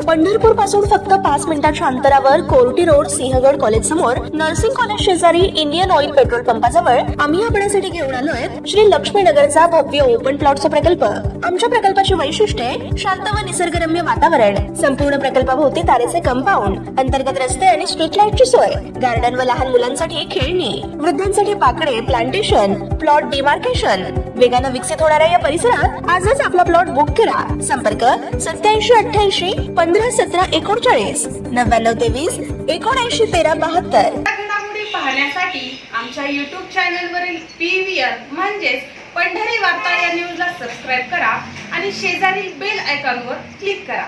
पंढरपूर पासून फक्त 5 मिनिटांच्या अंतरावर कोर्टी रोड सिंहगड कॉलेज समोर नर्सिंग कॉलेज शेजारी इंडियन ऑइल पेट्रोल पंपाजवळ आम्ही आपल्यासाठी घेऊन आलोय श्री लक्ष्मी नगरचा भव्य ओपन प्लॉटचा प्रकल्प। आमच्या प्रकल्पाची वैशिष्ट्ये शांत व निसर्गरम्य वातावरण, संपूर्ण प्रकल्पाभोवती तारेचे कंपाऊंड, अंतर्गत रस्ते आणि स्ट्रीट लाईटची सोय, गार्डन व लहान मुलांसाठी खेळणी, वृद्धांसाठी बाकडे, प्लांटेशन, प्लॉट डिमार्केशन। वेगानं विकसित होणाऱ्या या परिसरात आजच आपला प्लॉट बुक करा। संपर्क 8788 1517 39 9923 7913 72। घडामोडी पाहण्यासाठी आमच्या YouTube चॅनलवरील PVR म्हणजेच पंढरी वार्ता या न्यूजला सबस्क्राइब करा आणि शेजारील बेल आयकॉनवर क्लिक करा।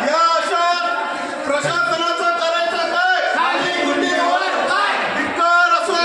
या अशा प्रशासनाचं करायचं काय? खाली गुंडीवर काय? धिक्कार असो।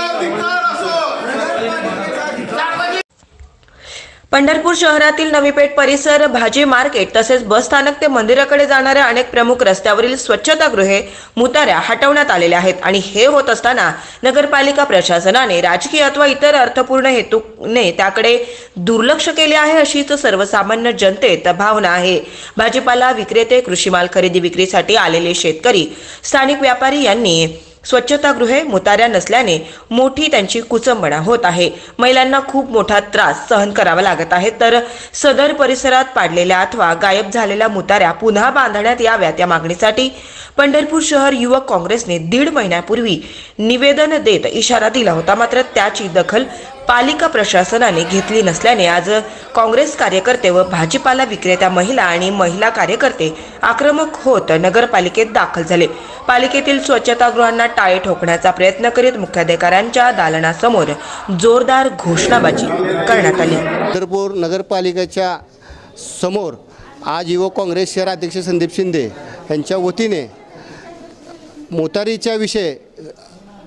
पंढरपूर शहरातील नवी पेठ परिसर, भाजी मार्केट तसेच बस स्थानक ते मंदिराकडे जाणाऱ्या अनेक प्रमुख रस्त्यावरील स्वच्छतागृहे, मुताऱ्या हटवण्यात आलेल्या आहेत आणि हे होत असताना नगरपालिका प्रशासनाने राजकीय अथवा इतर अर्थपूर्ण हेतूने त्याकडे दुर्लक्ष केले आहे अशीच सर्वसामान्य जनतेत भावना आहे। भाजीपाला विक्रेते, कृषीमाल खरेदी विक्रीसाठी आलेले शेतकरी, स्थानिक व्यापारी यांनी स्वच्छतागृहे, मुताऱ्या नसल्याने मोठी त्यांची कुचंबणा होत आहे। महिलांना खूप मोठा त्रास सहन करावा लागत आहे, तर सदर परिसरात पाडलेल्या अथवा गायब झालेल्या मुताऱ्या पुन्हा बांधण्यात याव्यात या मागणीसाठी पंढरपूर शहर युवक काँग्रेसने 1.5 महिन्यापूर्वी निवेदन देत इशारा दिला होता। मात्र त्याची दखल पालिका प्रशासनाने घेतली नसल्याने आज काँग्रेस कार्यकर्ते व भाजीपाला विक्रेत्या महिला आणि महिला कार्यकर्ते आक्रमक होत नगरपालिकेत दाखल झाले। पालिकेतील स्वच्छतागृहांना टाळे ठोकण्याचा प्रयत्न करीत मुख्याधिकाऱ्यांच्या दालनासमोर जोरदार घोषणाबाजी करण्यात आली। पंढरपूर नगरपालिकेच्या समोर आज युवक काँग्रेस शहर अध्यक्ष संदीप शिंदे यांच्या वतीने मोटारीच्या विषय,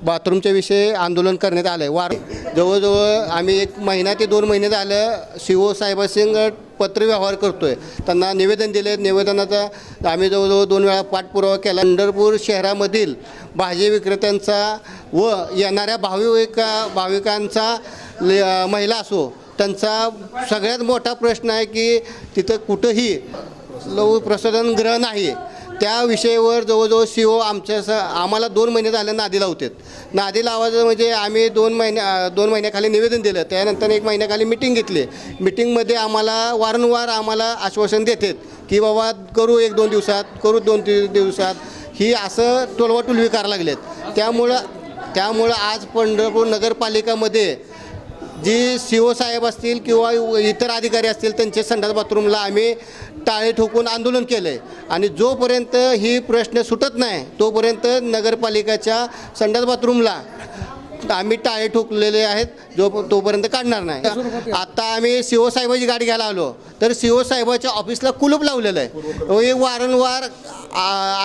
बाथरूमच्या विषयी आंदोलन करण्यात आलं आहे। जवळजवळ आम्ही 1 महिना ते 2 महिने झालं CO साहेबांसंग पत्रव्यवहार करतो आहे। त्यांना निवेदन दिले, निवेदनाचा आम्ही जवळजवळ 2 वेळा पाठपुरावा केला। पंढरपूर शहरामधील भाजी विक्रेत्यांचा व येणाऱ्या भाविकांचा महिला असो, त्यांचा सगळ्यात मोठा प्रश्न आहे की तिथं कुठंही प्रसाधन गृह नाही। त्या विषयावर जवळजवळ CO आम्हाला 2 महिने झाले नादी लावतात। नादी लावायचं म्हणजे आम्ही 2 महिन्याखाली निवेदन दिलं, त्यानंतर 1 महिन्याखाली मिटिंग घेतली। मिटिंगमध्ये आम्हाला वारंवार आश्वासन देतात की बाबा करू 1-2 दिवसात, करू 2-3 दिवसात, ही असं टोलवाटोलवी करायला लागलेत। त्यामुळं आज पंढरपूर नगरपालिकामध्ये जी CO साहेब असतील किंवा इतर अधिकारी असतील त्यांचे संडास बाथरूमला आम्ही टाळे ठोकून आंदोलन केलं आहे आणि जोपर्यंत ही प्रश्न सुटत नाही तोपर्यंत नगरपालिकेच्या संडास बाथरूमला आम्ही टाळे ठोकलेले आहेत, तोपर्यंत काढणार नाही। आता आम्ही CO साहेबाची गाडी घ्यायला आलो तर CO साहेबाच्या ऑफिसला कुलूप लावलेलं आहे। वारंवार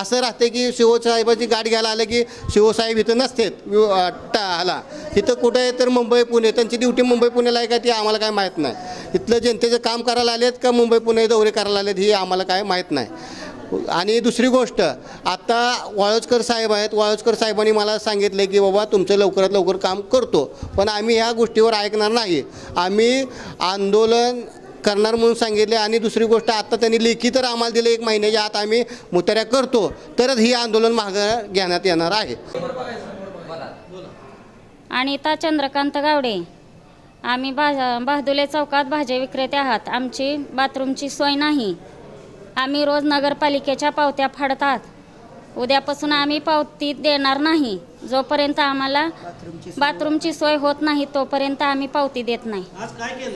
असं राहते की CO साहेबाची गाडी घ्यायला आलं की CO साहेब इथं नसतात हाला, इथं कुठं आहे तर मुंबई पुणे, त्यांची ड्युटी मुंबई पुण्याला आहे का ती आम्हाला काय माहीत नाही। इथलं जनतेचं काम करायला आलेत का मुंबई पुणे दौरे करायला आलेत ही आम्हाला काय माहीत नाही। आणि दुसरी गोष्ट, आता वाळुजकर साहेब आहेत, वाळुजकर साहेबांनी मला सांगितलं की बाबा तुमचं लवकरात लवकर काम करतो, पण आम्ही ह्या गोष्टीवर ऐकणार नाही, आम्ही आंदोलन करणार म्हणून सांगितले। आणि दुसरी गोष्ट, आता त्यांनी लेखी तर आम्हाला दिलं 1 महिन्याच्या आत आम्ही मुताऱ्या करतो तरच ही आंदोलन मागं घेण्यात येणार आहे। अनिता चंद्रकांत गावडे, आम्ही बहादुले चौकात भाजी विक्रेते आहात। आमची बाथरूमची सोय नाही, आम्ही रोज नगरपालिकेच्या पावत्या फाडतात। उद्यापासून आम्ही पावती देणार नाही, जोपर्यंत आम्हाला बाथरूमची सोय होत नाही तोपर्यंत आम्ही पावती देत नाही।